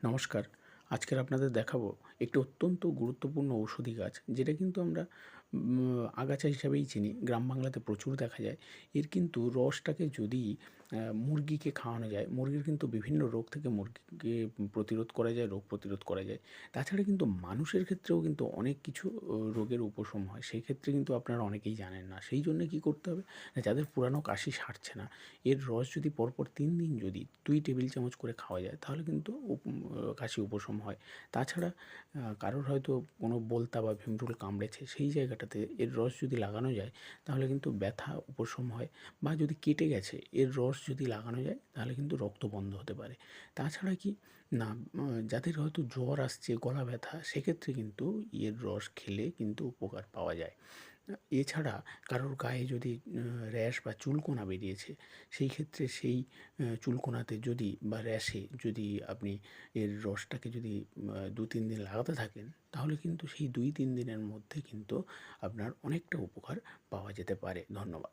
নমস্কার। আজকের আপনাদের দেখাবো একটি অত্যন্ত গুরুত্বপূর্ণ ঔষধি গাছ, যেটা কিন্তু আমরা আগাছা হিসাবেই চিনি। গ্রাম বাংলাতে প্রচুর দেখা যায়। এর কিন্তু রসটাকে যদি মুরগিকে খাওয়ানো যায়, মুরগির কিন্তু বিভিন্ন রোগ থেকে মুরগিকে প্রতিরোধ করা যায়, রোগ প্রতিরোধ করা যায়। তাছাড়া কিন্তু মানুষের ক্ষেত্রেও কিন্তু অনেক কিছু রোগের উপশম হয়। সেই ক্ষেত্রে কিন্তু আপনারা অনেকেই জানেন না। সেই জন্যে কী করতে হবে? না, যাদের পুরানো কাশি সারছে না, এর রস যদি পরপর ৩ দিন যদি ২ টেবিল চামচ করে খাওয়া যায়, তাহলে কিন্তু কাশি উপশম হয়। তাছাড়া কারোর হয়তো কোনো বলতা বা ভিমরুল কামড়েছে, সেই জায়গাটাতে এর রস যদি লাগানো যায়, তাহলে কিন্তু ব্যথা উপশম হয়। বা যদি কেটে গেছে, এর রস যদি লাগানো যায়, তাহলে কিন্তু রক্ত বন্ধ হতে পারে। তাছাড়া কি না, যাদের হয়তো জ্বর আসছে, গলা ব্যথা, সেক্ষেত্রে কিন্তু এর রস খেলে কিন্তু উপকার পাওয়া যায়। এছাড়া কারোর গায়ে যদি র্যাশ বা চুলকোনা বেরিয়েছে, সেই ক্ষেত্রে সেই চুলকোনাতে যদি বা র্যাশে যদি আপনি এর রসটাকে যদি ২-৩ দিন লাগাতে থাকেন, তাহলে কিন্তু সেই ২-৩ দিনের মধ্যে কিন্তু আপনার অনেকটা উপকার পাওয়া যেতে পারে। ধন্যবাদ।